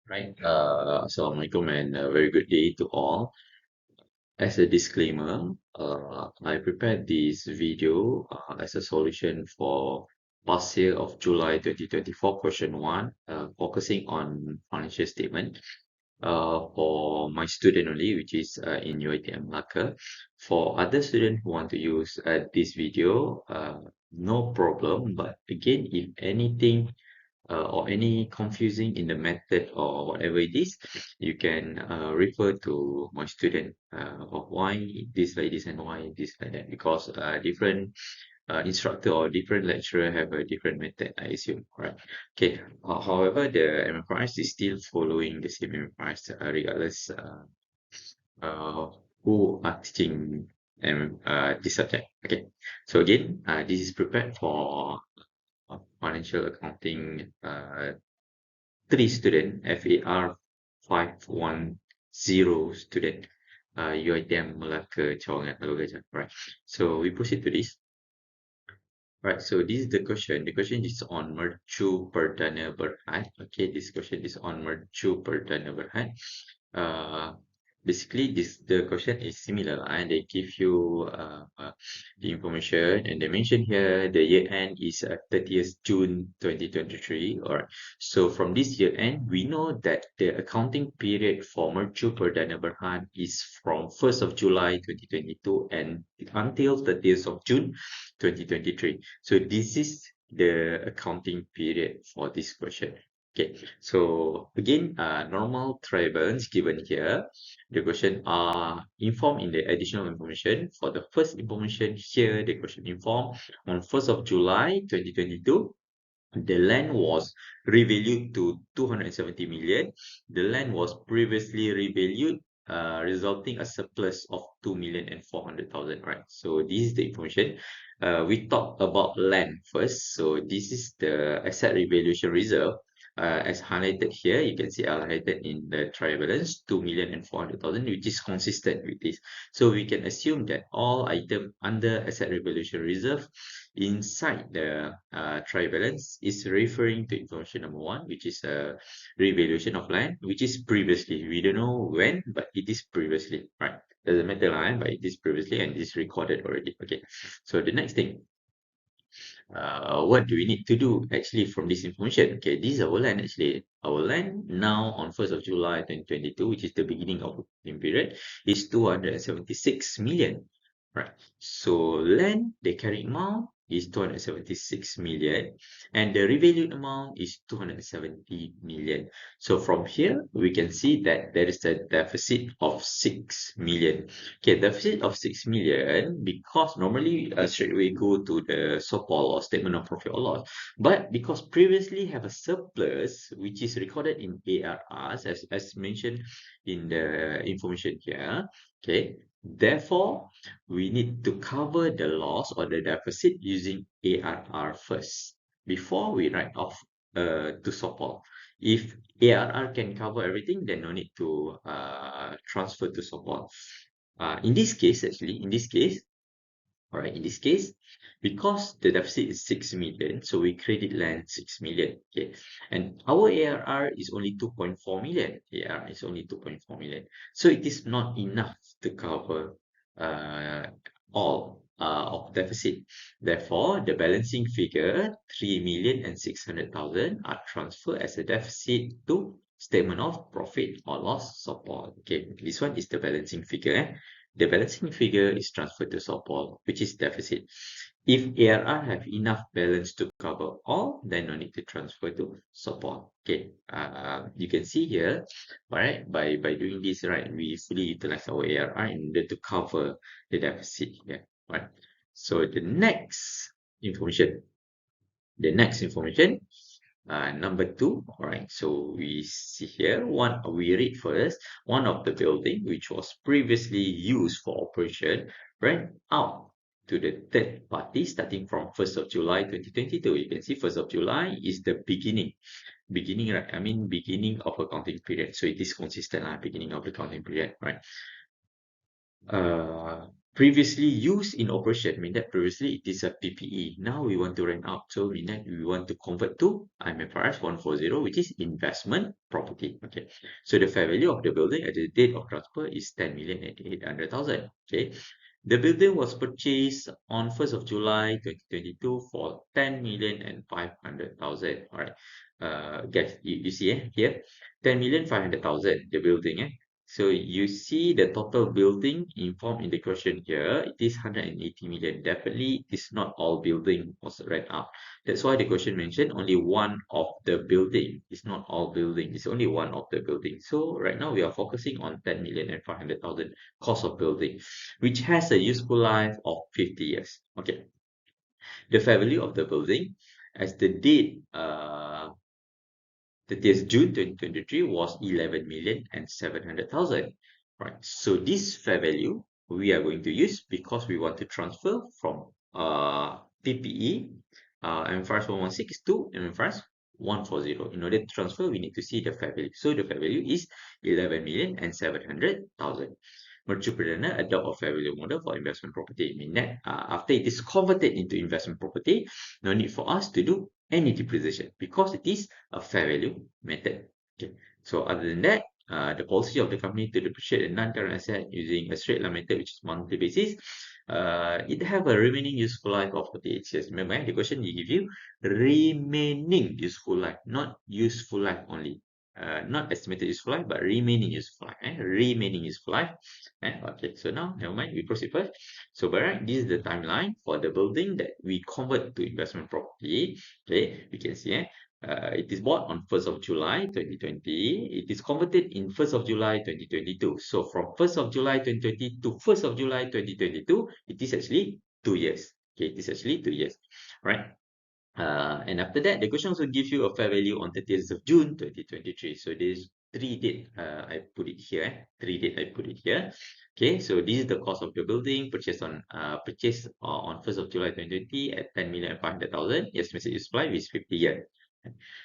Right. Assalamualaikum and a very good day to all. As a disclaimer, I prepared this video as a solution for past year of July 2024 question 1, focusing on financial statement for my student only, which is in UiTM Malacca. For other students who want to use this video, no problem. But again, if anything or any confusing in the method or whatever it is, you can refer to my student of why this like this and why this like that, because different instructor or different lecturer have a different method, I assume, right? Okay. However, the MFRS is still following the same MFRS regardless uh, who are teaching this subject. Okay. So again, this is prepared for financial accounting 3 student, FAR510 student, UiTM Malacca Cawangan Teluk Gajah. Right. So we proceed to this. Right. So this is the question. The question is on mercu perdana berhad. Okay. This question is on mercu perdana berhad. Uh, Basically the question is similar, and they give you the information, and they mention here the year end is 30th June 2023. All right. So from this year end, we know that the accounting period for mercu perdana berhad is from 1st of July 2022 and until 30th of June 2023. So this is the accounting period for this question. Okay, so again, normal trial balance given here. The question are informed in the additional information. For the first information here, the question informed on 1st of July 2022, the land was revalued to 270 million. The land was previously revalued, resulting a surplus of 2,400,000, right? So this is the information. We talk about land first. So this is the asset revaluation reserve. As highlighted here, you can see highlighted in the trial balance 2,400,000, which is consistent with this. So we can assume that all items under asset revaluation reserve inside the trial balance is referring to information number 1, which is a revaluation of land, which is previously. We don't know when, but it is previously, right? Doesn't matter line, but it is previously and it is recorded already. Okay. So the next thing, what do we need to do actually from this information? Okay, this is our land actually. Our land now on 1st of July 2022, which is the beginning of the period, is 276 million. Right. So land, the carrying amount is 276 million and the revalued amount is 270 million. So from here, we can see that there is a deficit of 6 million. Okay, deficit of 6 million because normally straight away go to the SOPOL or statement of profit or loss. But because previously have a surplus, which is recorded in ARRs as mentioned in the information here, okay, therefore, we need to cover the loss or the deficit using ARR first before we write off to SOPOL. If ARR can cover everything, then no need to transfer to SOPOL. In this case, because the deficit is 6 million, so we credit land 6 million. Okay, and our ARR is only 2.4 million. ARR is only 2.4 million, so it is not enough to cover all of deficit. Therefore, the balancing figure 3,600,000 are transferred as a deficit to statement of profit or loss support. Okay, this one is the balancing figure. The balancing figure is transferred to SOPOL, which is deficit. If ARR have enough balance to cover all, then no need to transfer to SOPOL. Okay, you can see here, right? By doing this, right, we fully utilize our ARR in order to cover the deficit here, right? So the next information, number 2. All right, so we see here we read first, one of the building which was previously used for operation rent out to the third party starting from 1st of July 2022. You can see 1st of July is the beginning, right? I mean beginning of accounting period, so it is consistent beginning of the accounting period, right? previously used in operation, mean that previously it is a PPE. Now we want to rent out, so mean that we want to convert to IFRS 140, which is investment property. Okay, so the fair value of the building at the date of transfer is 10,800,000. Okay, the building was purchased on 1st of July 2022 for 10,500,000. All right, guys, you see here 10,500,000 the building. So you see the total building informed in the question here, it is 180 million. Definitely, it is not all building was rent out. That's why the question mentioned only one of the building. It's not all building. It's only one of the building. So right now we are focusing on 10,500,000 cost of building, which has a useful life of 50 years. Okay. The fair value of the building as the date 30th June 2023 was 11,700,000. Right. So this fair value we are going to use because we want to transfer from PPE MFRS 116 to MFRS 140. In order to transfer, we need to see the fair value. So the fair value is 11,700,000. Merchant Perdana adopt a fair value model for investment property. Meaning that after it is converted into investment property, no need for us to do any depreciation because it is a fair value method. Okay. So other than that, the policy of the company to depreciate a non-current asset using a straight line method, which is monthly basis, it have a remaining useful life of 48 years. Remember, the question you give you remaining useful life, not useful life only. Not estimated useful life, but remaining useful life. Remaining useful life. Okay, so now, never mind, we proceed first. So, by right, this is the timeline for the building that we convert to investment property. Okay, we can see it is bought on 1st of July 2020. It is converted in 1st of July 2022. So from 1st of July 2020 to 1st of July 2022, it is actually 2 years. Okay, it is actually 2 years. Right. And after that, the question also gives you a fair value on 30th of June 2023. So there's three date. I put it here. Three date. I put it here. Okay. So this is the cost of the building purchased on 1st of July 2020 at 10,500,000. Yes, message is supply with 50 years.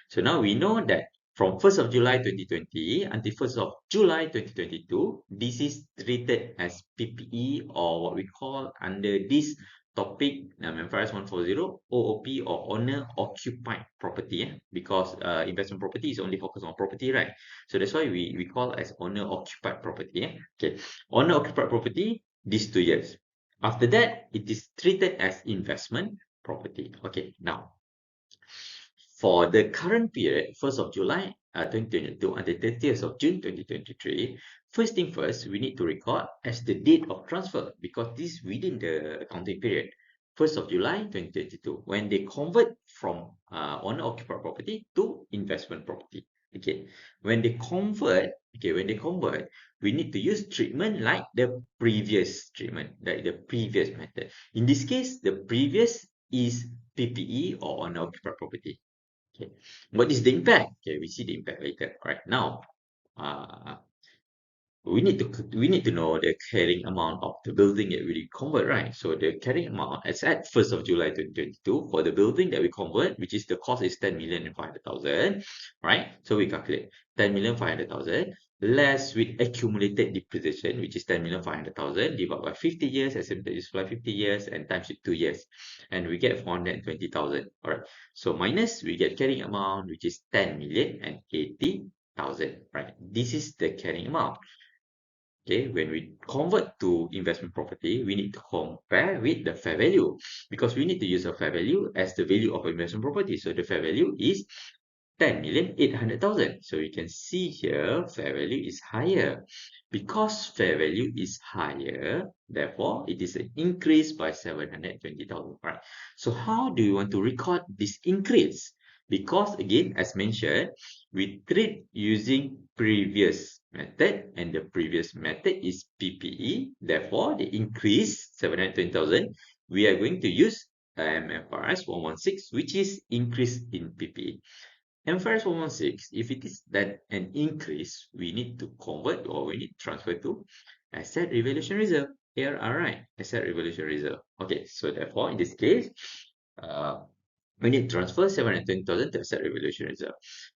So now we know that from 1st of July 2020 until 1st of July 2022, this is treated as PPE or what we call under this topic MFRS 140 OOP or owner occupied property because investment property is only focused on property, right? So that's why we call as owner occupied property. Okay, owner occupied property these 2 years. After that, it is treated as investment property. Okay, now for the current period, 1st of July 2022 until 30th of June 2023, first thing first, we need to record as the date of transfer because this is within the accounting period. 1st of July 2022, when they convert from owner-occupied property to investment property. Okay, when they convert, we need to use treatment like the previous treatment, like the previous method. In this case, the previous is PPE or owner-occupied property. Okay. What is the impact? Okay, we see the impact later. All right. Now, uh, we need to know the carrying amount of the building that we convert, right? So the carrying amount is at 1st of July 2022 for the building that we convert, which is the cost is 10,500,000, right? So we calculate 10,500,000 less with accumulated depreciation, which is 10,500,000 divided by 50 years, estimated useful life 50 years, and times with 2 years, and we get 420,000. All right. So minus we get carrying amount, which is 10,080,000, right? This is the carrying amount. Okay, when we convert to investment property, we need to compare with the fair value because we need to use a fair value as the value of investment property. So the fair value is 10,800,000. So you can see here, fair value is higher. Because fair value is higher, therefore, it is an increase by 720,000. Right. So how do you want to record this increase? Because again, as mentioned, we treat using previous method and the previous method is PPE. Therefore, the increase 720,000, we are going to use MFRS 116, which is increase in PPE. MFRS 116, if it is that an increase, we need to convert or we need to transfer to asset revaluation reserve. Here, all right, asset revaluation reserve. Okay, so therefore, in this case, we need to transfer 720,000 to asset revaluation reserve.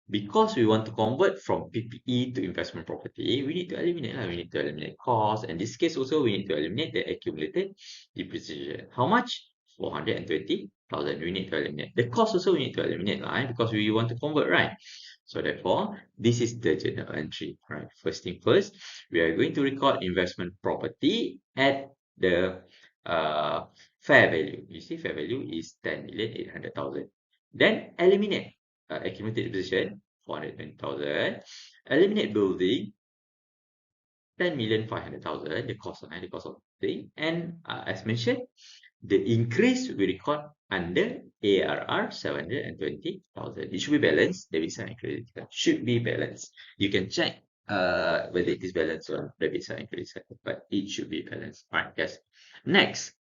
Because we want to convert from PPE to investment property, we need to eliminate. We need to eliminate cost. In this case also, we need to eliminate the accumulated depreciation. How much? 420,000. We need to eliminate. The cost also we need to eliminate, right? Because we want to convert, right? So therefore, this is the journal entry, right? First thing first, we are going to record investment property at the fair value. You see, fair value is 10,800,000. Then eliminate accumulated depreciation, 420,000. Eliminate building, 10,500,000, the cost of building. And as mentioned, the increase we record under ARR 720,000. It should be balanced. Debit side and credit side should be balanced. You can check whether it is balanced on debit side and credit side, but it should be balanced. All right, guys. Next,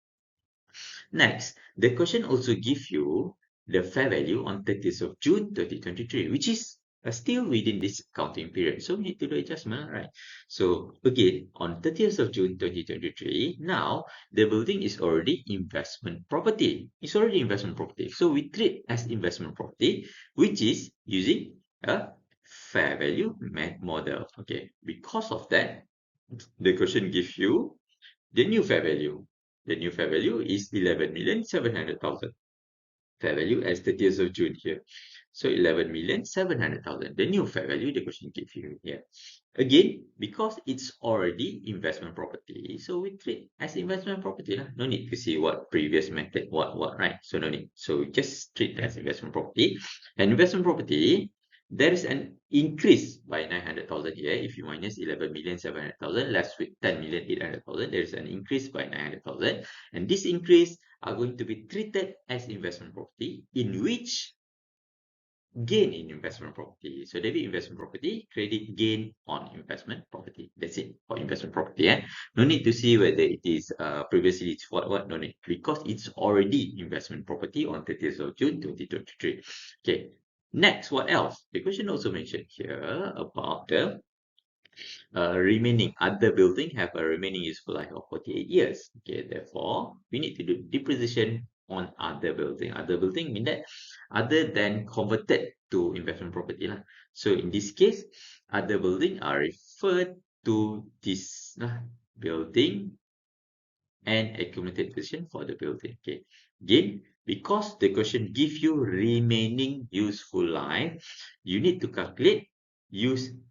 the question also gives you the fair value on 30th of June 2023, which is still within this counting period. So we need to do adjustment, right? So again, on 30th of June 2023, now the building is already investment property. It's already investment property. So we treat as investment property, which is using a fair value model. Okay, because of that, the question gives you the new fair value. The new fair value is 11,700,000. Fair value as 30th of June here. So 11,700,000. The new fair value the question gives you here. Again, because it's already investment property, so we treat as investment property. No need to see what previous method, what, right? So no need. So we just treat as investment property. And investment property, there is an increase by 900,000 here. If you minus 11,700,000, less with 10,800,000, there is an increase by 900,000. And this increase are going to be treated as investment property, in which gain in investment property. So debit investment property, credit gain on investment property. That's it for investment property. No need to see whether it is previously it's what, no need, because it's already investment property on 30th of June 2023. Okay. Next, what else? The question also mentioned here about the remaining other building have a remaining useful life of 48 years. Okay, therefore, we need to do depreciation on other building. Other building mean that other than converted to investment property. So in this case, other building are referred to this building and accumulated depreciation for the building. Okay. Again, because the question gives you remaining useful life, you need to calculate using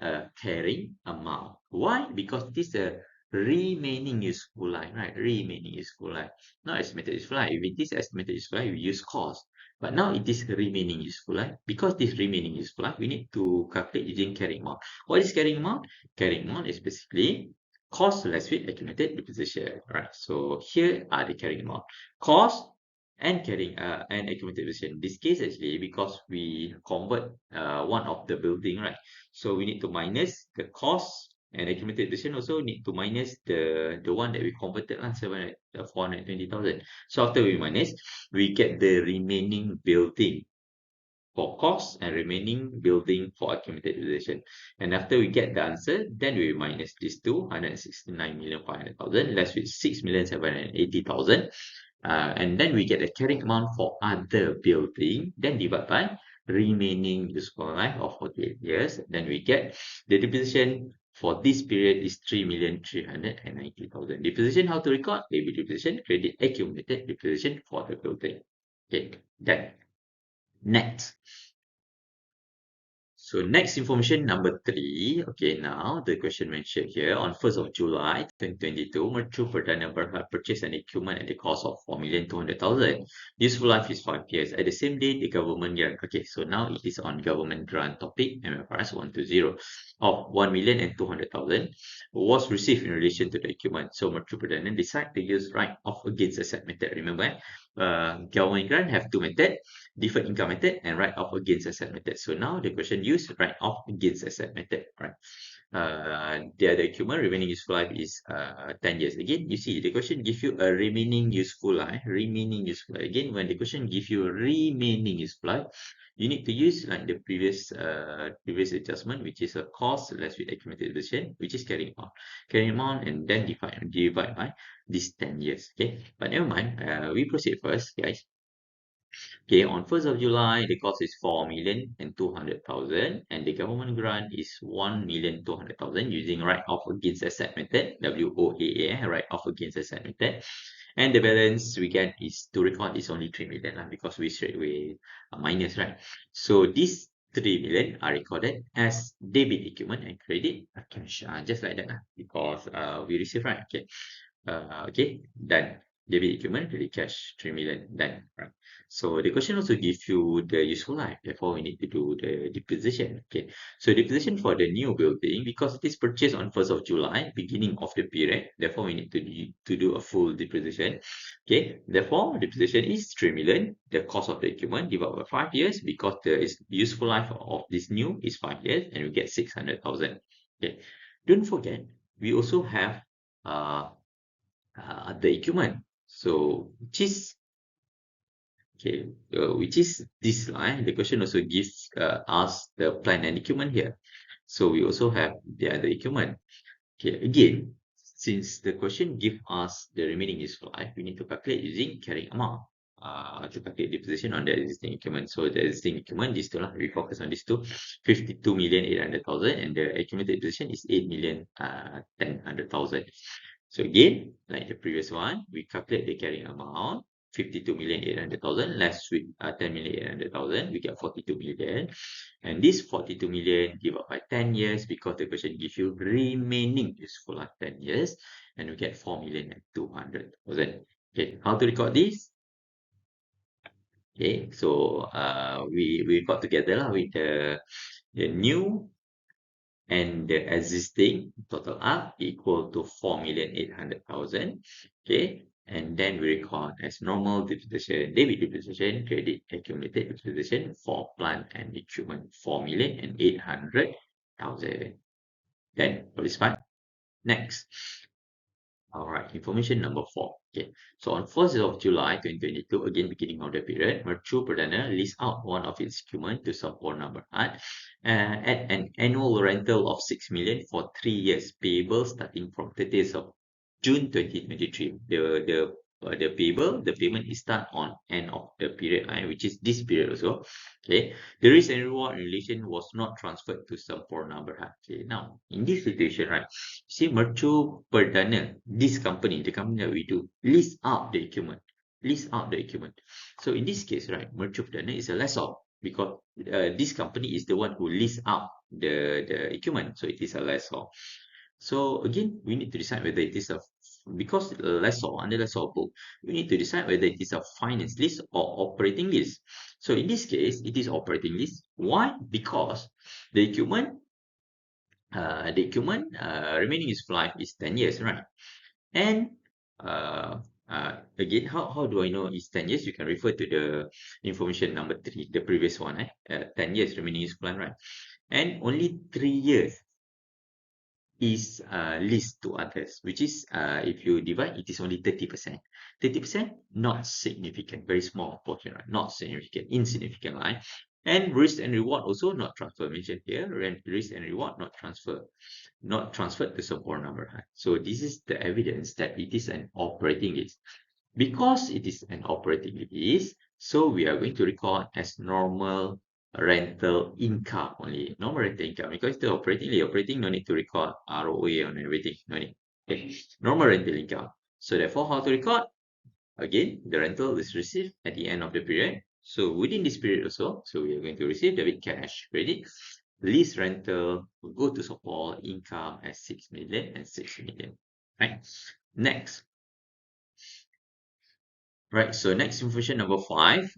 a carrying amount. Why? Because this is a remaining useful life, right? Remaining useful life, not estimated useful life. If it is estimated useful life, we use cost. But now it is remaining useful life. Because this remaining useful life, we need to calculate using carrying amount. What is carrying amount? Carrying amount is basically cost less with accumulated depreciation. Right. So here are the carrying amount. Cost and carrying and accumulated depreciation. In this case, actually, because we convert one of the building, right? So we need to minus the cost, and accumulated depreciation also need to minus the one that we converted on 420,000. So after we minus, we get the remaining building for cost and remaining building for accumulated depreciation. And after we get the answer, then we minus these two, 169,500,000, less with 6,780,000. And then we get a carrying amount for other building, then divide by remaining useful life of 48 years. Then we get the depreciation for this period is 3,390,000. Depreciation, how to record? Debit depreciation, credit accumulated depreciation for the building. Okay, then next. So next information number 3. Okay, now the question mentioned here on 1st of July 2022, Mercu Perdana Berhad purchased an equipment at the cost of 4,200,000. Useful life is 5 years. At the same day, the government grant. Okay, so now it is on government grant topic, MFRS120 of 1,200,000 was received in relation to the equipment. So Mercu Perdana decided to use right of against asset method. Remember, government grant have two methods: deferred income method and write-off against asset method. So now the question use write-off against asset method, right? The other equipment remaining useful life is 10 years. Again, you see the question give you a remaining useful life. Remaining useful life. Again, when the question give you a remaining useful life, you need to use like the previous adjustment, which is a cost less with accumulated depreciation, which is carrying amount. Carrying amount and then divide by this 10 years. Okay, but never mind. We proceed first, guys. Okay, on 1st of July, the cost is 4,200,000 and the government grant is 1,200,000 using write-off against asset method, WOAA, write-off against asset method. And the balance we get is to record is only 3 million because we straight away minus, right? So these 3 million are recorded as debit equipment and credit cash, just like that because we receive, right? Okay. Okay, done. Debit equipment, credit cash, 3 million, done. Right. So the question also gives you the useful life. Therefore, we need to do the depreciation. Okay. So depreciation for the new building, because it is purchased on 1st of July, beginning of the period. Therefore, we need to do a full depreciation. Okay. Therefore, depreciation is 3 million. The cost of the equipment divided by 5 years because the useful life of this new is 5 years and we get 600,000. Okay. Don't forget, we also have the equipment. So, which is this line. The question also gives us the plant and equipment here. So we also have the other equipment. Okay, again, since the question give us the remaining useful life, we need to calculate using carrying amount to calculate depreciation on the existing equipment. So the existing equipment, these two, we focus on these two, 52,800,000, and the accumulated depreciation is 8,100,000. So again, like the previous one, we calculate the carrying amount, 52,800,000 less with 10,800,000, we get 42 million. And this 42 million divided by 10 years because the question gives you remaining useful life 10 years and we get 4,200,000. Okay, how to record this? Okay, so we got together with the new and the existing total up equal to 4,800,000. Okay, and then we record as normal depreciation, debit depreciation, credit accumulated depreciation for plant and equipment 4,800,000. Then for this part, next. All right, information number 4. Okay, so on 1st of July 2022, again beginning of the period, Mercu Perdana leased out one of its equipment to Sapor Berhad at an annual rental of 6 million for 3 years, payable starting from 30th of June 2023. The payment is start on end of the period, which is this period also. Okay, the risk and reward relation was not transferred to Sapor Berhad. Okay, now in this situation, right? See, Mercu Perdana, this company, the company that we do, lease out the equipment. Lease out the equipment. So in this case, right, Mercu Perdana is a lessor because this company is the one who lease out the equipment. So it is a lessor. So again, we need to decide whether it is because lessor, under lessor book, we need to decide whether it is a finance lease or operating lease. So in this case, it is operating lease. Why? Because the equipment remaining useful life is 10 years, right? And again, how do I know it's 10 years? You can refer to the information number 3, the previous one, 10 years remaining useful life, right? And only 3 years is leased to others, which is if you divide, it is only 30%. 30%, not significant, very small portion, right? Not significant, insignificant, right? And risk and reward also not transfer mentioned here. Risk and reward not transferred to support number. So this is the evidence that it is an operating lease. Because it is an operating lease, so we are going to record as normal rental income only. Normal rental income because the operating no need to record ROA on everything. No need. Okay. Normal rental income. So therefore, how to record? Again, the rental is received at the end of the period. So within this period also, so we are going to receive debit cash credit. Lease rental will go to support income as 6 million and 6 million. Right. Next. Right, so next information number 5,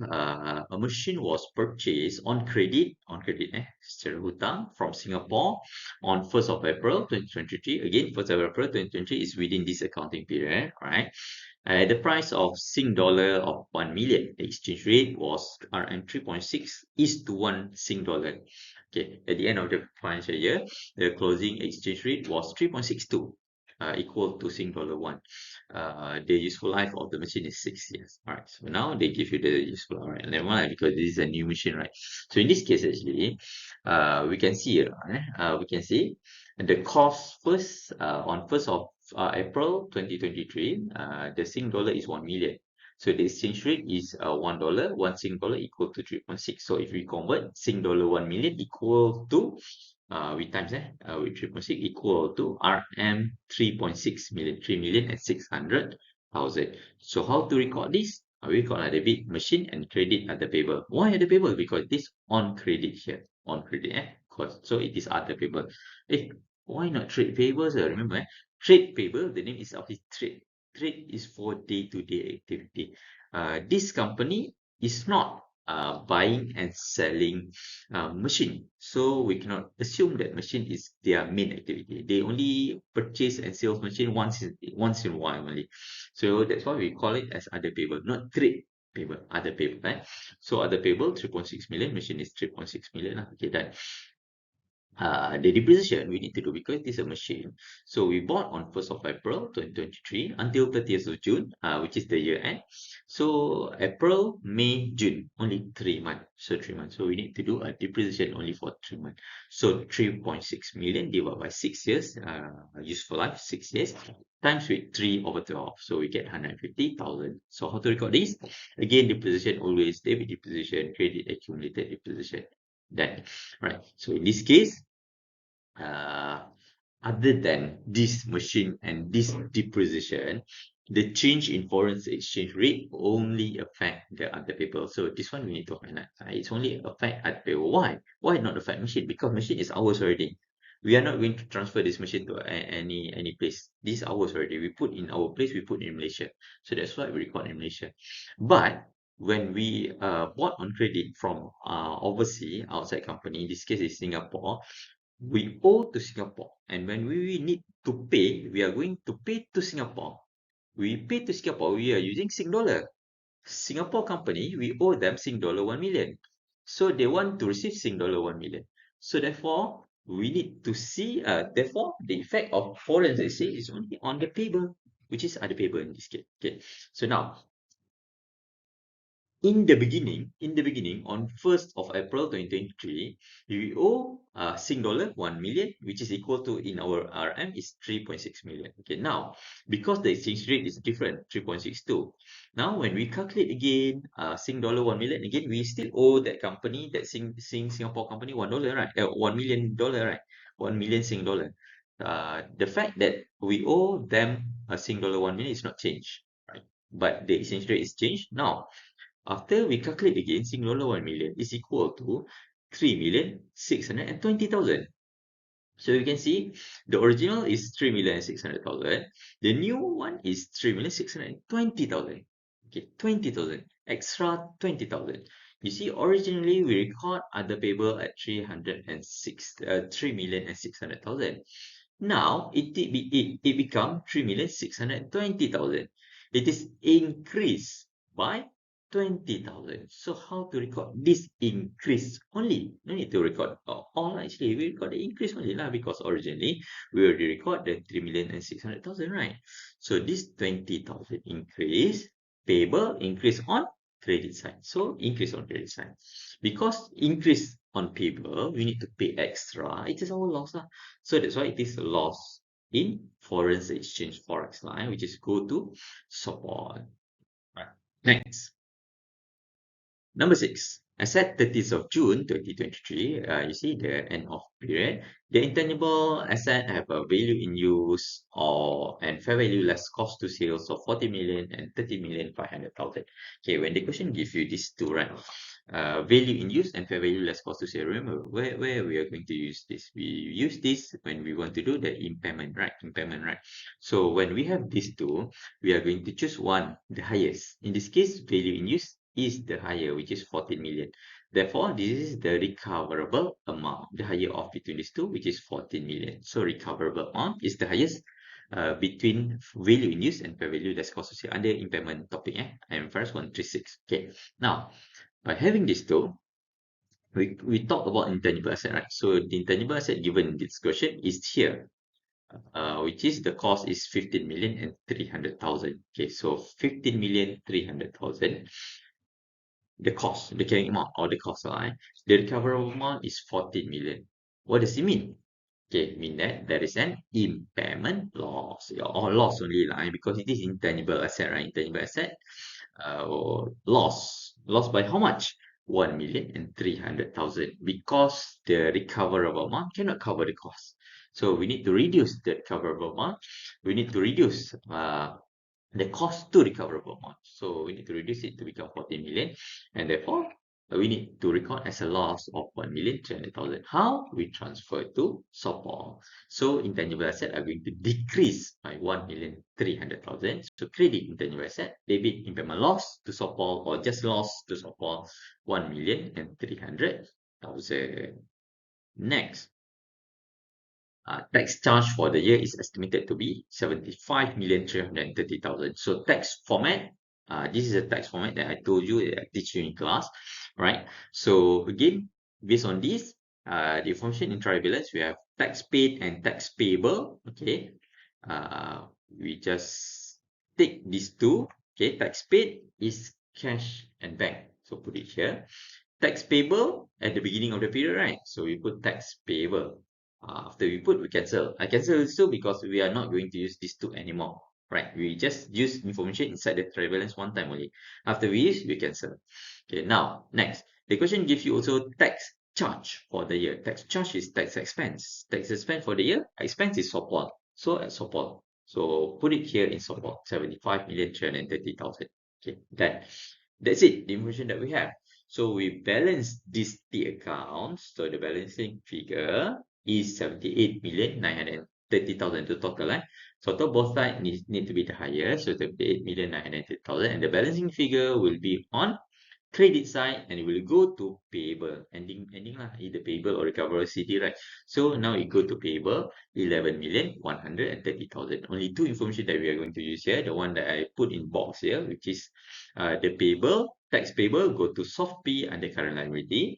a machine was purchased on credit, secara hutang from Singapore on 1st of April 2023. Again, 1st of April 2023 is within this accounting period, right? The price of Sing dollar of 1 million. The exchange rate was RM 3.6 is to 1 Sing dollar. Okay, at the end of the financial year, the closing exchange rate was 3.62. Equal to Sing dollar 1. The useful life of the machine is 6 years. All right, so now they give you the useful, all right, never mind because this is a new machine, right? So in this case, actually, we can see here, we can see the cost first on 1st of April 2023, the Sing dollar is 1 million. So the exchange rate is $1, one Sing dollar equal to 3.6. So if we convert Sing dollar 1 million equal to we times with 3.6 equal to RM 3.6 million, 3,600,000. So how to record this? We record at debit machine and credit at the payable. Why at the payable? Because this on credit here. On credit, cost. So it is other payable. Why not trade payables? Remember, trade payable, the name is of its trade. Trade is for day-to-day activity. This company is not buying and selling machine. So we cannot assume that machine is their main activity. They only purchase and sell machine once in a while only. So that's why we call it as other payable, not trade payable, other payable. Right? So other payable 3.6 million, machine is 3.6 million. Okay, done. The depreciation we need to do because it is a machine. So we bought on 1st of April 2023 until 30th of June, which is the year end. So April, May, June, only 3 months. So 3 months. So we need to do a depreciation only for 3 months. So 3.6 million divided by 6 years, useful life 6 years, times with 3/12. So we get 150,000. So how to record this? Again, depreciation always debit depreciation, credit accumulated depreciation. Done. Right. So in this case, other than this machine and this depreciation, the change in foreign exchange rate only affect the other people. So this one we need to highlight. It's only affect other people. Why? Why not affect machine? Because machine is ours already. We are not going to transfer this machine to any place. This is ours already. We put in our place, we put in Malaysia. So that's why we record in Malaysia. But when we bought on credit from overseas, outside company, in this case is Singapore, we owe to Singapore. And when we need to pay, we are going to pay to Singapore. We pay to Singapore, we are using Sing dollar. Singapore company, we owe them Sing dollar 1 million. So they want to receive Sing dollar 1 million. So therefore, we need to see, therefore, the effect of foreign exchange is only on the payable, which is other payable in this case. Okay. So now, in the beginning, on 1st of April 2023, we owe Sing dollar 1 million, which is equal to, in our RM, is 3.6 million. Okay, now, because the exchange rate is different, 3.62. Now, when we calculate again, Sing dollar 1 million, again, we still owe that company, that Singapore company, $1, right? $1 million, right? 1 million Sing dollar. The fact that we owe them a Sing dollar 1 million is not changed, right? But the exchange rate is changed. Now, after we calculate again, Sing dollar 1 million is equal to 3,620,000. So you can see the original is 3,600,000. The new one is 3,620,000. Okay, 20,000. Extra 20,000. You see, originally we record other payable at 3,600,000. Now it become 3,620,000. It is increased by 20,000. So how to record this increase only? No need to record all. Actually, we record the increase only lah, because originally we already record the 3,600,000, right? So this 20,000 increase payable increase on credit side. So increase on credit side. Because increase on payable, we need to pay extra. It is our loss lah. So that's why it is a loss in foreign exchange forex line, which is go to support. Right. Next. Number 6, as at 30th of June 2023, you see the end of period, the intangible asset have a value in use and fair value less cost to sales of 40 million and 30,500,000. Okay, when the question gives you these two, right? Value in use and fair value less cost to sales. Remember where we are going to use this. We use this when we want to do the impairment, right? So when we have these two, we are going to choose one, the highest. In this case, value in use is the higher, which is 14 million. Therefore, this is the recoverable amount, the higher of between these two, which is 14 million. So recoverable amount is the highest between value in use and fair value less cost to sale under impairment topic, MFRS 136. Okay, now by having these two, we talk about intangible asset, right? So the intangible asset given in this question is here. Which is the cost is 15 million and 300,000. Okay, so 15,300,000. The cost, the carrying amount or the cost line, the recoverable amount is 14 million. What does it mean? Okay, mean that there is an impairment loss or loss only line because it is intangible asset, right? Intangible asset. or loss. Loss by how much? 1,300,000, because the recoverable amount cannot cover the cost. So we need to reduce the recoverable amount. We need to reduce the cost to recoverable amount. So we need to reduce it to become 14 million, and therefore we need to record as a loss of 1,300,000. How? We transfer to SOPOL. So intangible asset are going to decrease by 1,300,000. So credit intangible asset, debit impairment loss to SOPOL, or just loss to SOPOL, 1,300,000. Next, tax charge for the year is estimated to be 75,330,000. So tax format, this is a tax format that I told you that I teach you in class, right? So again, based on this, the information in trial balance, we have tax paid and tax payable. Okay, we just take these two. Okay, tax paid is cash and bank. So put it here. Tax payable at the beginning of the period, right? So we put tax payable. After we put, we cancel. I cancel also because we are not going to use these two anymore, right? We just use information inside the trial balance one time only. After we use, we cancel. Okay, now, next. The question gives you also tax charge for the year. Tax charge is tax expense. Tax expense for the year, expense is SOPOL. So at SOPOL. So put it here in SOPOL, 75,330,000. Okay, done. That's it, the information that we have. So we balance these T accounts. So the balancing figure is 78,930,000 to total. Total both sides need to be the higher. So 78,930,000. And the balancing figure will be on credit side, and it will go to payable. Ending lah, either payable or recoverable CD, right? So now it go to payable, 11,130,000. Only two information that we are going to use here. The one that I put in box here, which is the payable, tax payable, go to soft P under current liability.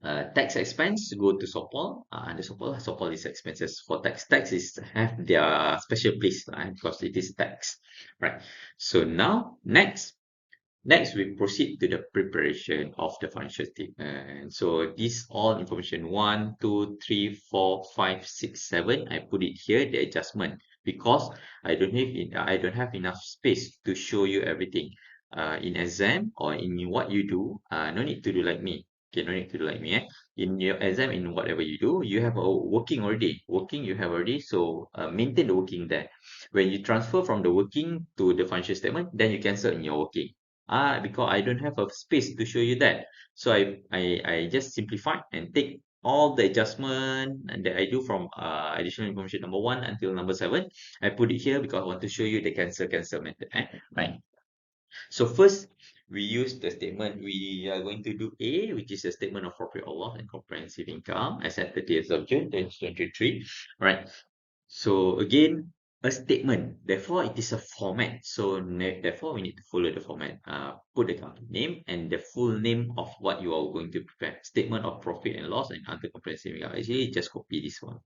Tax expense go to SOPOL. Under SOPOL is expenses for tax. Tax is have their special place because it is tax, right? So now next we proceed to the preparation of the financial statement. So this all information 1, 2, 3, 4, 5, 6, 7. I put it here, the adjustment, because I don't have enough space to show you everything. In exam or in what you do, no need to do like me. Okay, no need to do like me. In your exam, in whatever you do, you have a working already. Working you have already, so maintain the working there. When you transfer from the working to the financial statement, then you cancel in your working. Because I don't have a space to show you that. So I just simplify and take all the adjustment and that I do from additional information number 1 until number 7. I put it here because I want to show you the cancel method. Right. So first, we use the statement. We are going to do A, which is a statement of profit or loss and comprehensive income as at 30th of June 2023. Right. So again, a statement. Therefore, it is a format. So therefore, we need to follow the format. Put the company name and the full name of what you are going to prepare. Statement of profit and loss and other comprehensive income. Actually, just copy this one.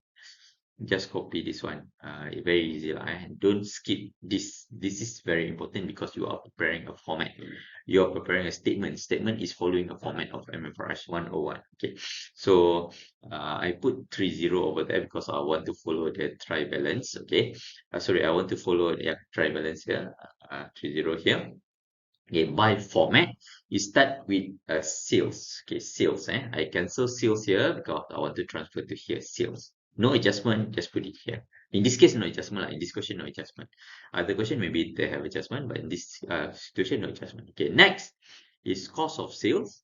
Just copy this one. Very easy. Don't skip this. This is very important because you are preparing a format. You are preparing a statement. Statement is following a format of MFRS101. Okay. So I put 30 over there because I want to follow the trial balance. Okay. Sorry, I want to follow the trial balance here. 30 here. Okay, by format, you start with sales. Okay, sales. I cancel sales here because I want to transfer to here, sales. No adjustment, just put it here. In this case, no adjustment. In this question, no adjustment. Other question, maybe they have adjustment, but in this situation, no adjustment. Okay, next is cost of sales.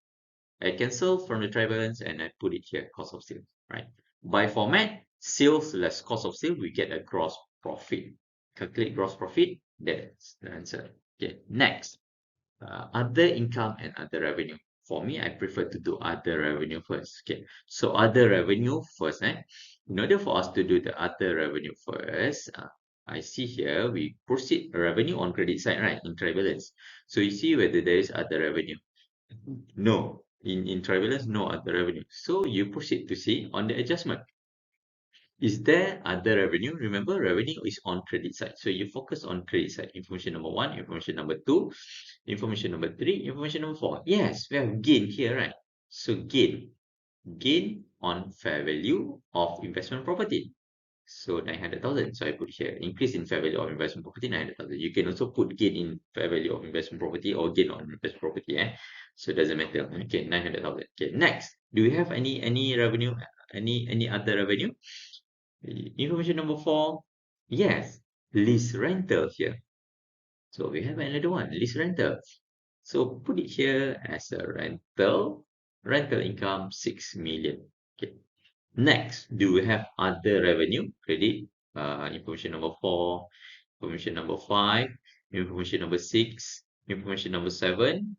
I cancel from the trial balance and I put it here, cost of sales, right? By format, sales less cost of sales, we get a gross profit. Calculate gross profit, that's the answer. Okay, next. Other income and other revenue. For me, I prefer to do other revenue first. Okay, so other revenue first. In order for us to do the other revenue first, I see here we proceed revenue on credit side, right? In trial balance. So you see whether there is other revenue. No, in trial balance, no other revenue. So you proceed to see on the adjustment. Is there other revenue? Remember, revenue is on credit side. So you focus on credit side. Information number 1, information number 2, information number 3, information number 4. Yes, we have gain here, right? So gain on fair value of investment property. So 900,000. So I put here increase in fair value of investment property 900,000. You can also put gain in fair value of investment property or gain on investment property. So it doesn't matter. Okay, 900,000. Okay, next. Do we have any revenue? Any other revenue? Information number 4. Yes, lease rental here. So we have another one, lease rental. So put it here as a rental income 6 million. Okay. Next, do we have other revenue? Credit, information number 4, information number 5, information number 6, information number 7,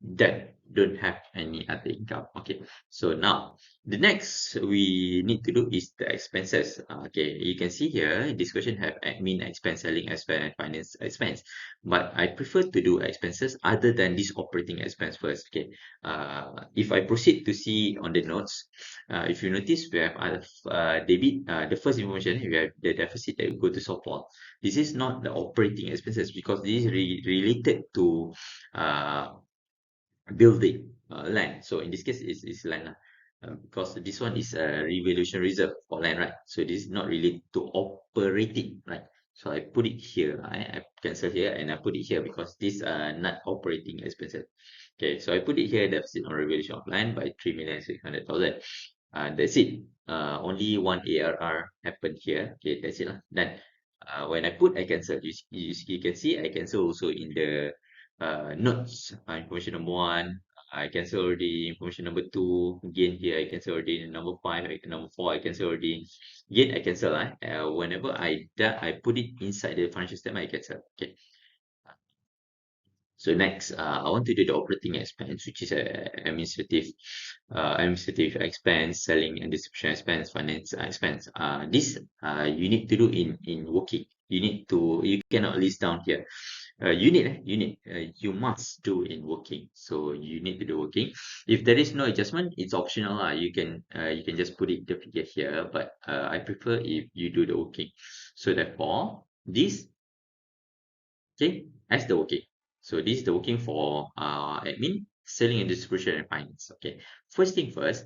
that don't have any other income. Okay, so now the next we need to do is the expenses. Okay, you can see here this question have admin expense, selling expense, and finance expense, but I prefer to do expenses other than this operating expense first. Okay, if I proceed to see on the notes, if you notice we have debit, the first information we have the deficit that will go to support. This is not the operating expenses because this is related to building land. So in this case, it's land lah. Because this one is a revaluation reserve for land, right? So this is not related to operating, right? So I put it here. I cancel here and I put it here because these are not operating expenses. Okay, so I put it here, deficit on revaluation of land by 3,600,000. That's it. Only one ARR happened here. Okay, that's it lah. Then when I put, I cancel. You can see I cancel also in the notes. Information number 1, I cancel already. Information number 2, again here I cancel already. Number 5, number 4, I cancel already. Again I cancel. Whenever I put it inside the financial statement, I cancel. Okay. So next, I want to do the operating expense, which is administrative expense, selling and distribution expense, finance expense. This you need to do in working. You cannot list down here. You must do in working. So you need to do working. If there is no adjustment, it's optional. You can just put it the figure here, but I prefer if you do the working. So therefore, this okay as the working. So this is the working for admin, selling and distribution and finance. Okay, first thing first,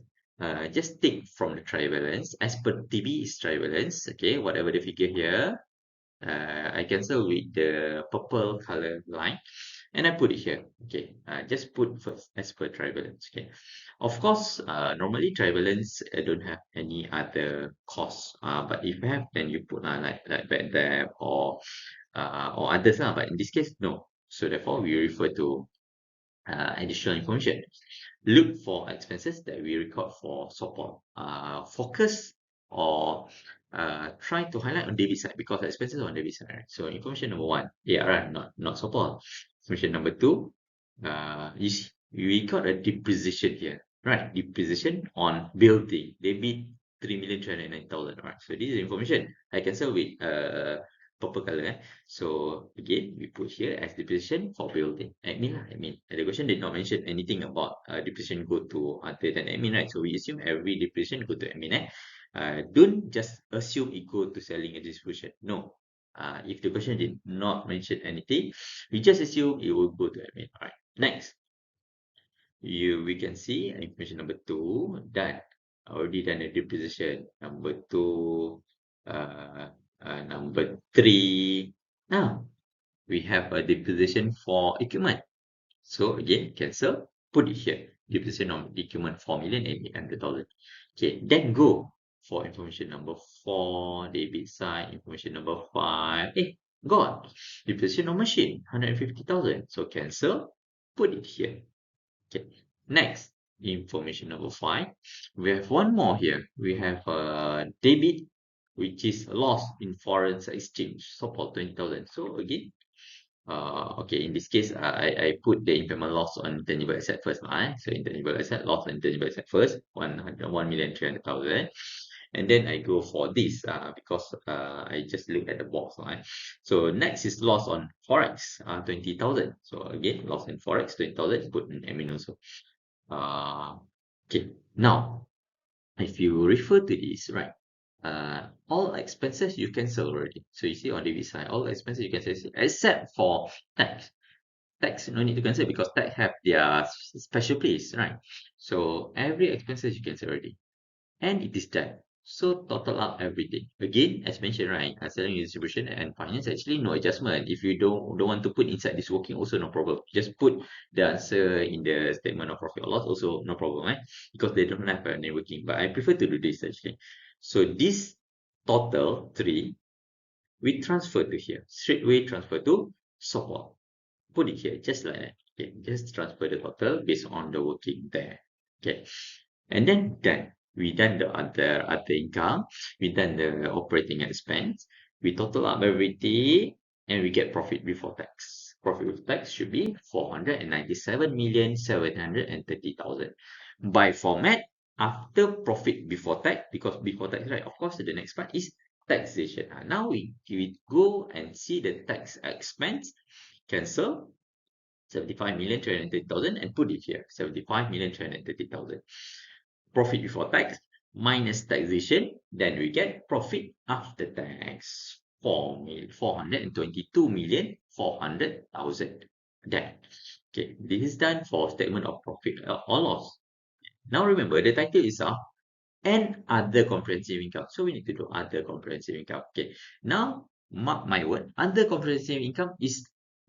just take from the trial balance as per TB is trial balance. Okay, whatever the figure here, I cancel with the purple color line and I put it here. Okay, just put first as per trial balance. Okay, of course, normally trial balance don't have any other costs. But if you have, then you put like bad debt or others lah. But in this case, no. So therefore, we refer to additional information. Look for expenses that we record for support. Focus or try to highlight on debit side because expenses on debit side. Right? So information number 1, ARR, not support. Information number 2, we got a depreciation here, right? Depreciation on building, debit 3,309,000. Right. So this is information I cancel with purple color. So again, we put here as depreciation for building. Admin lah, admin. The question did not mention anything about depreciation go to other than admin, right? So we assume every depreciation go to admin. Don't just assume it go to selling and distribution. No. If the question did not mention anything, we just assume it will go to admin. All right. Next, we can see information number 2 done. Already done a depreciation. Number 2, number 3. Now we have a depreciation for equipment. So again, cancel. Put it here. Depreciation on equipment 4,800,000. Okay, then go for information number 4, debit side. Information number 5. Got depreciation on machine 150,000. So cancel. Put it here. Okay. Next, information number 5. We have one more here. We have a debit, which is loss in foreign exchange, support 20,000. So again, okay, in this case, I put the impairment loss on intangible asset first. So intangible asset, loss on intangible asset first, 1,300,000. And then I go for this because I just look at the box. So next is loss on Forex, 20,000. So again, loss in Forex, 20,000, put in admin also. Okay, now, if you refer to this, right, all expenses you cancel already. So you see on the side, all expenses you cancel except for tax. Tax no need to cancel because tax have their special place, right? So every expenses you cancel already, and it is done. So total up everything. Again, as mentioned, right? Selling distribution and finance actually no adjustment. If you don't want to put inside this working, also no problem. Just put the answer in the statement of profit or loss, also no problem, because they don't have a networking. But I prefer to do this actually. So this total 3, we transfer to here. Straight away transfer to support. Put it here, just like that. Okay, just transfer the total based on the working there. Okay, and then done. We done the other income. We done the operating expense. We total up everything, and we get profit before tax. Profit before tax should be 497,730,000. By format, after profit before tax, because before tax, right? Of course, the next part is taxation. Now we go and see the tax expense. Cancel 75,330,000 and put it here, 75,330,000. Profit before tax minus taxation, then we get profit after tax, 422,400,000. That. Okay, this is done for statement of profit or loss. Now remember, the title is and other comprehensive income. So we need to do other comprehensive income. Okay. Now, mark my word, other comprehensive income is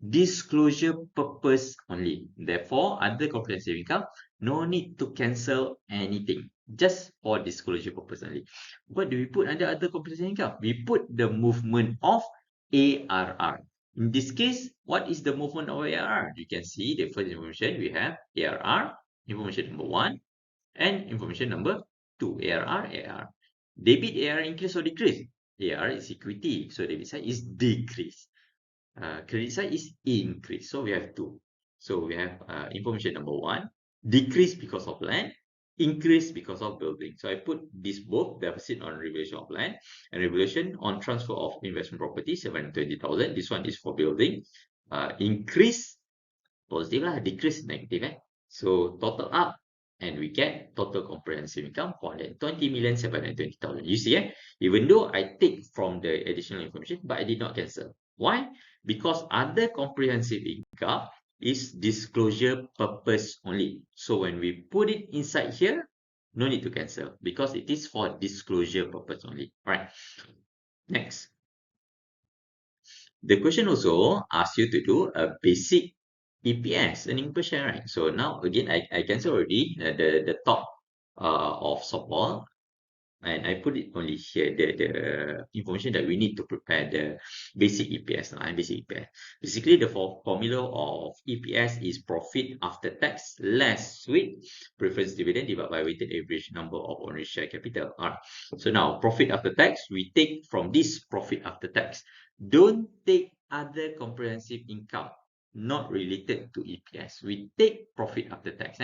disclosure purpose only. Therefore, other comprehensive income, no need to cancel anything. Just for disclosure purpose only. What do we put under other comprehensive income? We put the movement of ARR. In this case, what is the movement of ARR? You can see the first information we have ARR, information number 1, and information number 2, ARR, AR. Debit AR increase or decrease? AR is equity, so debit side is decrease. Credit side is increase, so we have 2. So we have information number 1, decrease because of land, increase because of building. So I put this both, deficit on revaluation of land and revaluation on transfer of investment property, 720,000. This one is for building. Increase positive lah, decrease negative. So total up, and we get total comprehensive income 420,720,000. You see, even though I take from the additional information, but I did not cancel. Why? Because other comprehensive income is disclosure purpose only. So when we put it inside here, no need to cancel because it is for disclosure purpose only. All right. Next. The question also asks you to do a basic EPS, earning per share, right? So now again, I cancel already the top of support, and I put it only here, the information that we need to prepare the basic EPS. Basic EPS. Basically, the formula of EPS is profit after tax less with preference dividend divided by weighted average number of ordinary share capital. All right. So now profit after tax, we take from this profit after tax. Don't take other comprehensive income not related to EPS. We take profit after tax.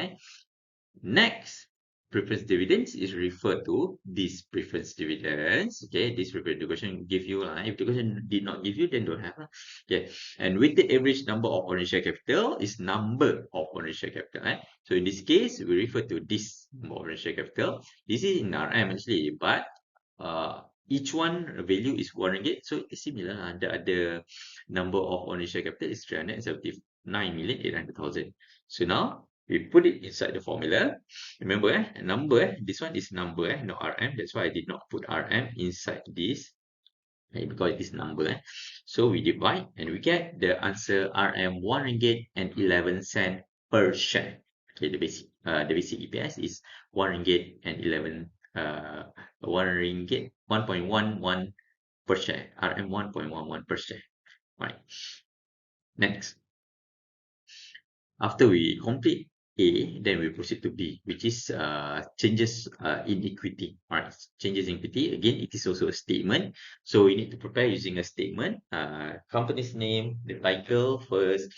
Next, preference dividends is referred to this preference dividends. Okay, this preference the question give you. If the question did not give you, then don't have. Okay, and weighted average number of ordinary share capital is number of ordinary share capital. So in this case, we refer to this ordinary share capital. This is in RM actually, but each one value is 1 ringgit. So it's similar. The other number of ordinary share capital is 379,800,000. So now we put it inside the formula. Remember, number, this one is number, no RM. That's why I did not put RM inside this, because it is number. So we divide and we get the answer RM 1 ringgit and 11 cent per share. Okay, the basic EPS is 1 ringgit and 1.11 per share. RM 1.11 per share. Right. Next. After we complete A, then we proceed to B, which is changes in equity. All right, changes in equity. Again, it is also a statement. So we need to prepare using a statement. Company's name, the title first,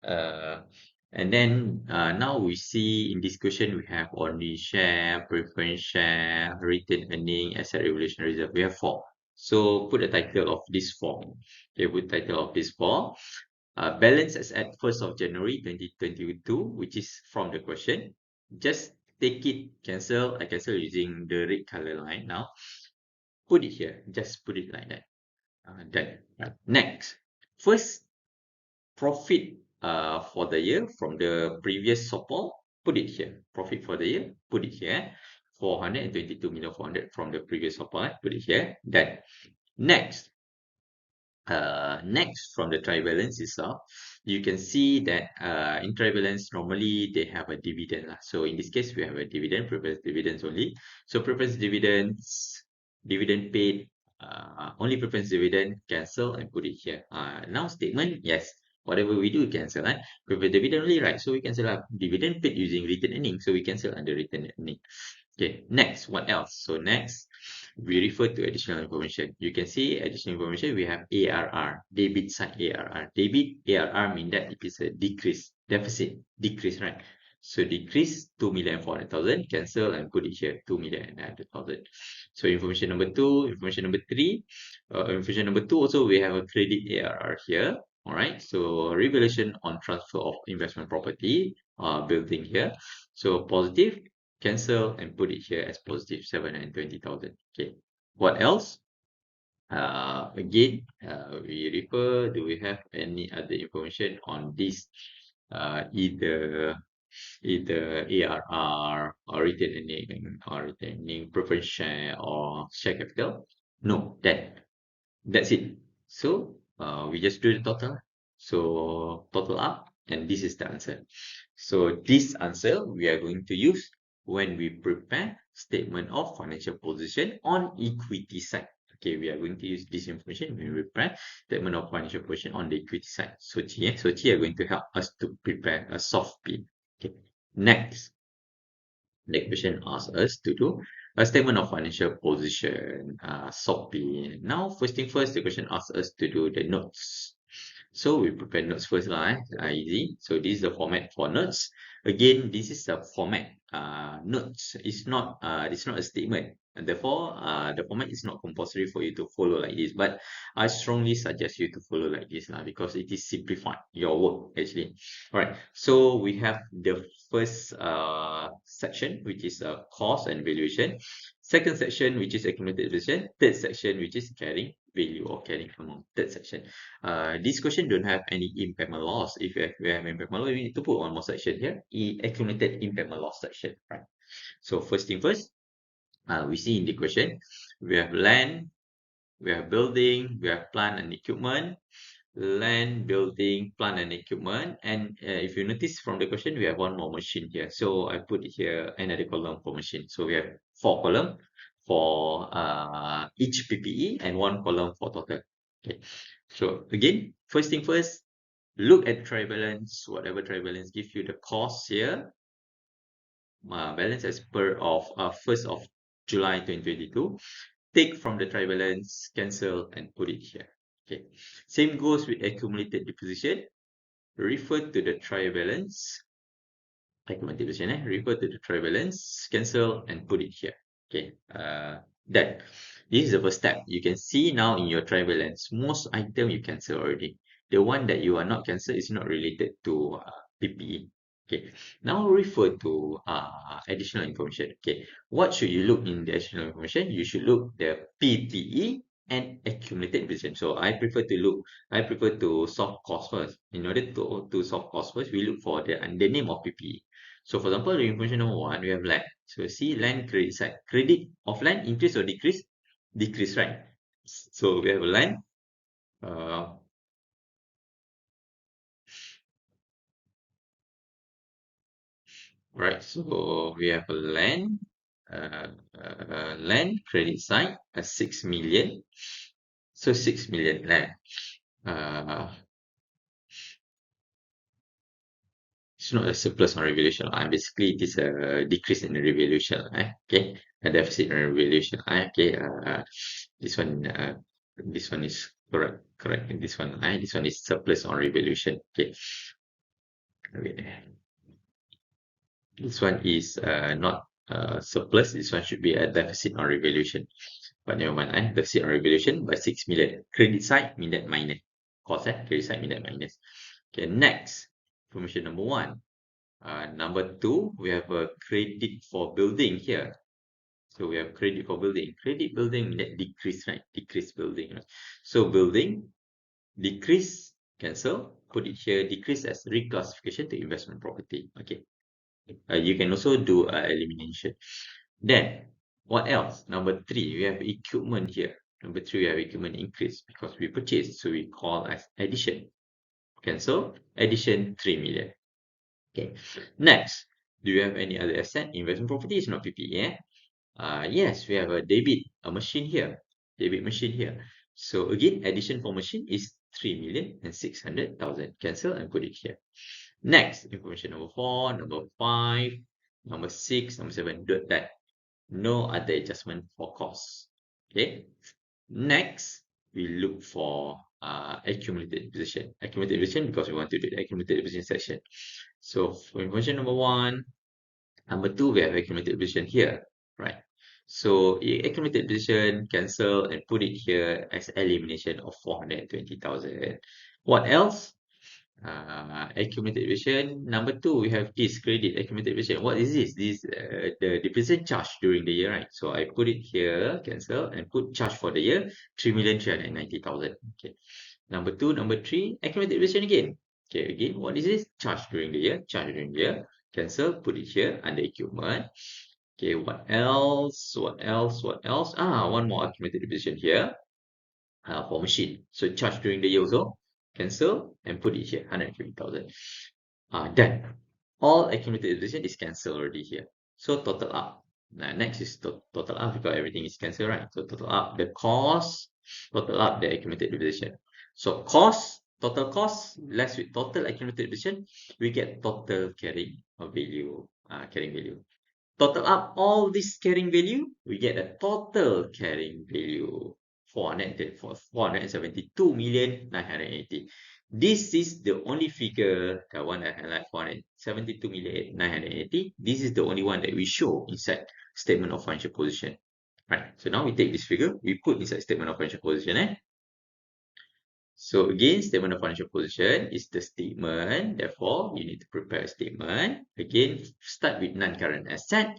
and then now we see in this question we have ordinary share, preference share, retained earning, asset revaluation reserve. We have 4. So put the title of this form. Okay, put title of this form. Balance as at 1st of January 2022, which is from the question. Just take it, cancel. I cancel using the red color line now. Put it here. Just put it like that. Done. Right. Next. First, profit for the year from the previous support. Put it here. Profit for the year. Put it here. 422 million 400 from the previous supply. Put it here. Then next, next from the trial balance itself, you can see that in trial balance normally they have a dividend lah. So in this case we have a dividend, preference dividends only. So preference dividends, dividend paid, only preference dividend, cancel and put it here. Now statement, yes, whatever we do cancel. Preference dividend only, right? So we cancel dividend paid using retained earnings. So we cancel under retained earning. Okay, next, what else? So next, we refer to additional information. You can see additional information, we have ARR, debit side ARR. Debit ARR mean that it is a decrease, deficit, decrease, right? So decrease 2,400,000, cancel and put it here, 2,900,000. So information number 2, information number 3, information number 2 also we have a credit ARR here. All right, so revaluation on transfer of investment property, building here. So positive, cancel and put it here as positive 720,000. Okay, what else? Again, we refer, do we have any other information on this? Either ARR or retaining preference share or share capital? No, that's it. So we just do the total. So total up, and this is the answer. So this answer we are going to use when we prepare statement of financial position on equity side. Okay, we are going to use this information when we prepare statement of financial position on the equity side. So Chi are going to help us to prepare a soft P. Okay, next. The question asks us to do a statement of financial position, soft P. Now, first thing first, the question asks us to do the notes. So we prepare notes first lah, easy. So this is the format for notes. Again, this is the format. Notes is not a statement, and therefore the format is not compulsory for you to follow like this. But I strongly suggest you to follow like this lah, because it is simplified your work actually. All right. So we have the first section, which is cost and valuation. Second section, which is accumulated valuation. Third section, which is carrying value or carrying amount. Third section. This question don't have any impairment loss. If we have impairment loss, we need to put one more section here, accumulated impairment loss section, right? So first thing first, we see in the question, we have land, we have building, we have plant and equipment, land, building, plant and equipment. And if you notice from the question, we have one more machine here. So I put here another column for machine. So we have 4 columns for each PPE and 1 column for total. Okay. So again, first thing first, look at trial balance. Whatever trial balance gives you the cost here. Balance as per of 1st of July 2022. Take from the trial balance, cancel and put it here. Okay. Same goes with accumulated depreciation. Refer to the trial balance. Accumulated depreciation, refer to the trial balance, cancel and put it here. Okay. Done. This is the first step. You can see now in your trial balance, most item you cancel already. The one that you are not cancel is not related to PPE. Okay. Now refer to additional information. Okay. What should you look in the additional information? You should look the PPE and accumulated depreciation. So I prefer to solve cost first. In order to solve cost first, we look for the name of PPE. So for example, the information number 1, we have land. So see land credit side. Credit of land increase or decrease? Decrease, right? So we have a land. Right, so we have a land, land credit side at 6 million. So 6 million land. It's not a surplus on revaluation. Basically, it is a decrease in the revaluation. Okay, a deficit on revaluation. Okay, this one is correct. And this one is surplus on revaluation. Okay. This one is not surplus. This one should be a deficit on revaluation. But never mind. Deficit on revaluation by 6 million. Credit side mean that minus. Cost, credit side mean that minus. Okay, next. Information number 1. Number 2, we have a credit for building here. So we have credit for building. Credit building that decrease, right? Decrease building, right? So building, decrease, cancel. Put it here, decrease as reclassification to investment property. Okay. You can also do elimination. Then, what else? Number 3, we have equipment here. Number 3, we have equipment increase because we purchased. So we call as addition. Cancel. Addition 3 million. Okay. Next, do you have any other asset? Investment property is not PPE, eh? Yes, we have a debit, a machine here. Debit machine here. So again, addition for machine is 3,600,000. Cancel and put it here. Next, information number 4, number 5, number 6, number 7. That no other adjustment for costs. Okay. Next, we look for accumulated position. Accumulated position because we want to do the accumulated position section. So for information number 1, number 2, we have accumulated position here, right? So accumulated position, cancel and put it here as elimination of 420,000. What else? Accumulated depreciation. Number 2, we have this credit accumulated depreciation. What is this? This the depreciation charge during the year, right? So I put it here, cancel, and put charge for the year, 3,390,000. Okay. Number 2, number 3, accumulated depreciation again. Okay, again, what is this? Charge during the year, charge during the year, cancel, put it here under equipment. Okay, what else? What else? What else? One more accumulated depreciation here for machine. So charge during the year also, cancel and put it here, 120,000. Done. All accumulated depreciation is cancelled already here. So total up. Now next is total up because everything is cancelled, right? So total up the cost, total up the accumulated depreciation. So cost, total cost, less with total accumulated depreciation, we get total carrying value, carrying value. Total up all this carrying value, we get a total carrying value 472,980,000. This is the only figure, the one that I highlight 472,980,000. This is the only one that we show inside statement of financial position. Right. So now we take this figure, we put inside statement of financial position. So again, statement of financial position is the statement. Therefore, you need to prepare a statement. Again, start with non-current asset.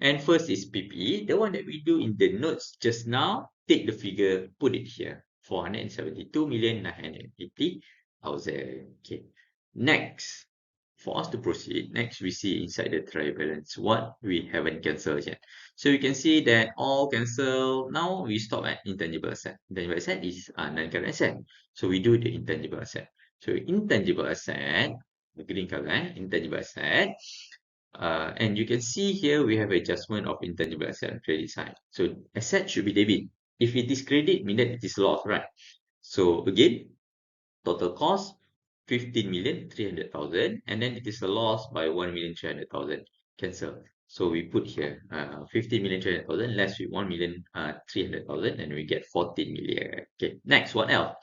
And first is PPE, the one that we do in the notes just now. Take the figure, put it here. 472,980,000. Okay. Next, for us to proceed, next we see inside the trial balance what we haven't cancelled yet. So you can see that all cancel. Now we stop at intangible asset. Intangible asset is non-current asset. So we do the intangible asset. So intangible asset, the green color, intangible asset. And you can see here we have adjustment of intangible asset on credit side. So asset should be debit. If it is credit, mean that it is loss, right? So again, total cost 15,300,000, and then it is a loss by 1,300,000. Cancel. So we put here 15,300,000 less with 1,300,000, and we get 14 million. Okay, next, what else?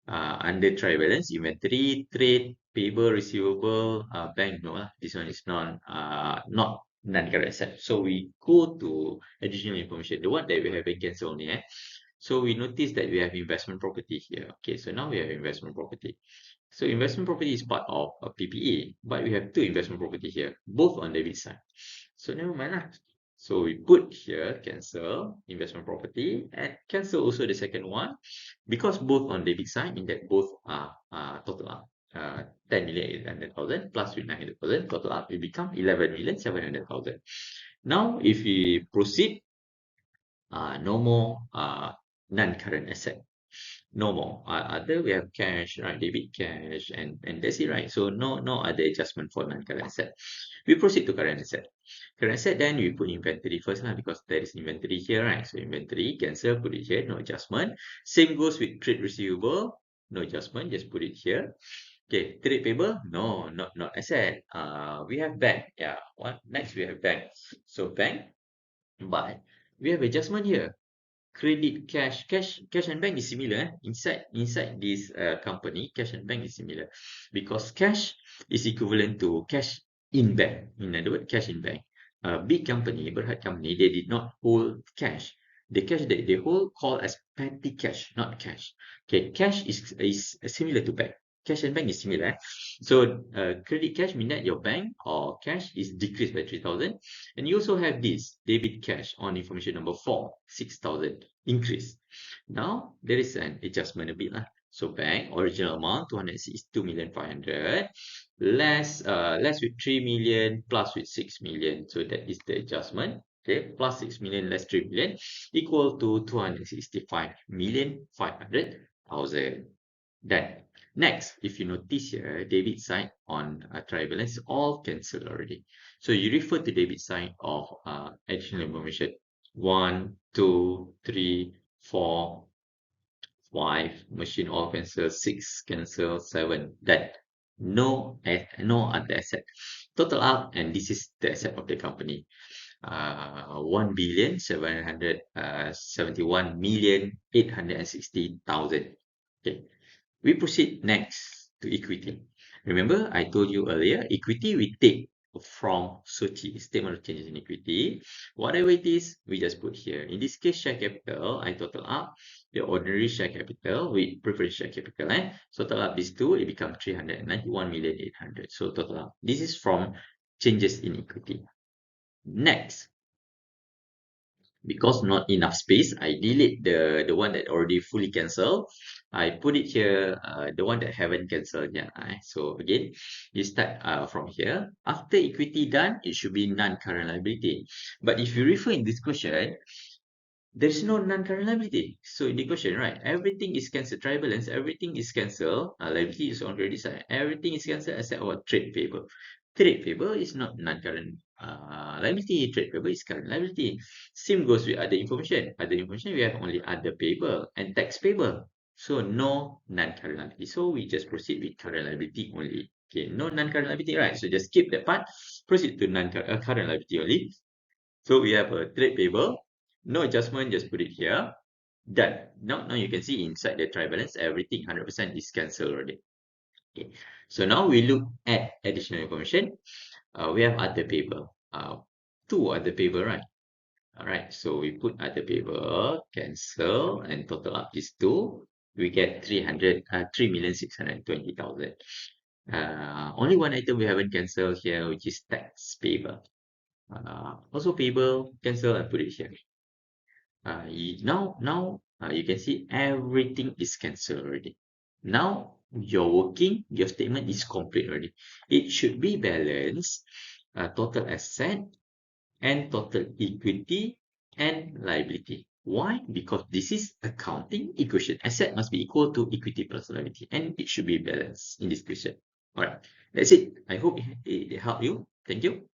Under trial balance, inventory, trade, payable, receivable, bank, no, this one is not non-current asset. So we go to additional information, the one that we have against only. So we notice that we have investment property here. Okay, so now we have investment property. So investment property is part of a PPA, but we have two investment property here, both on debit side. So never mind lah. So we put here cancel investment property and cancel also the second one because both on debit side mean that both are total up 10,800,000 plus with 900,000 total up will become 11,700,000. Now if we proceed, no more non-current asset. No more. Other we have cash, right? Debit cash, and that's it, right? So no other adjustment for non-current asset. We proceed to current asset. Current asset, then we put inventory first lah because there is inventory here, right? So inventory, cancel, put it here, no adjustment. Same goes with trade receivable, no adjustment, just put it here. Okay, trade payable, no, not asset. We have bank, yeah. What next? We have bank. So bank, but we have adjustment here. Credit, cash and bank is similar. Inside this company, cash and bank is similar because cash is equivalent to cash in bank. In other words, cash in bank. A big company, Berhad company, they did not hold cash. The cash that they hold called as petty cash, not cash. Okay, cash is similar to bank. Cash and bank is similar. So credit cash means that your bank or cash is decreased by 3,000. And you also have this debit cash on information number 4, 6,000 increase. Now there is an adjustment a bit lah. So bank original amount 262,500,000 less with 3 million plus with 6 million. So that is the adjustment. okay, plus 6 million less 3 million equal to 265,500,000. Then next, if you notice here, debit side on trial balance all cancelled already. So you refer to debit side of additional information 1, 2, 3, 4, 5, machine all cancel, 6 cancel, 7. That no other asset. Total up, and this is the asset of the company. 1,771,860,000. Okay. We proceed next to equity. Remember, I told you earlier, equity we take from SOCI, statement of changes in equity. Whatever it is, we just put here. In this case, share capital, I total up the ordinary share capital with preferred share capital. Total up these two, it becomes 391,800,000. So total up. This is from changes in equity. Next, because not enough space, I delete the one that already fully cancelled. I put it here, the one that haven't cancelled yet. So again, you start from here. After equity done, it should be non-current liability. But if you refer in this question, there's no non-current liability. So in the question, right, everything is cancelled. Trial balance, everything is cancelled. Liability is on credit side. Everything is cancelled except our trade payable. Trade payable is not non-current liability. Trade payable is current liability. Same goes with other information. Other information, we have only other payable and tax payable. So no non-current liability. So we just proceed with current liability only. Okay, no non-current liability, right? So just skip that part. Proceed to non-current liability only. So we have a trade payable. No adjustment, just put it here. Done. Now you can see inside the trial balance, everything 100% is cancelled already. Okay. So now we look at additional information. We have other payable. Two other payable, right? All right. So we put other payable, cancel, and total up these two. We get 3,620,000. Only one item we haven't cancelled here, which is tax payable. Also payable, cancel and put it here. Now you can see everything is cancelled already. Now your statement is complete already. It should be balanced, total asset and total equity and liability. Why? Because this is accounting equation. Asset must be equal to equity plus liability, and it should be balanced in this question. All right, that's it. I hope it helped you. Thank you.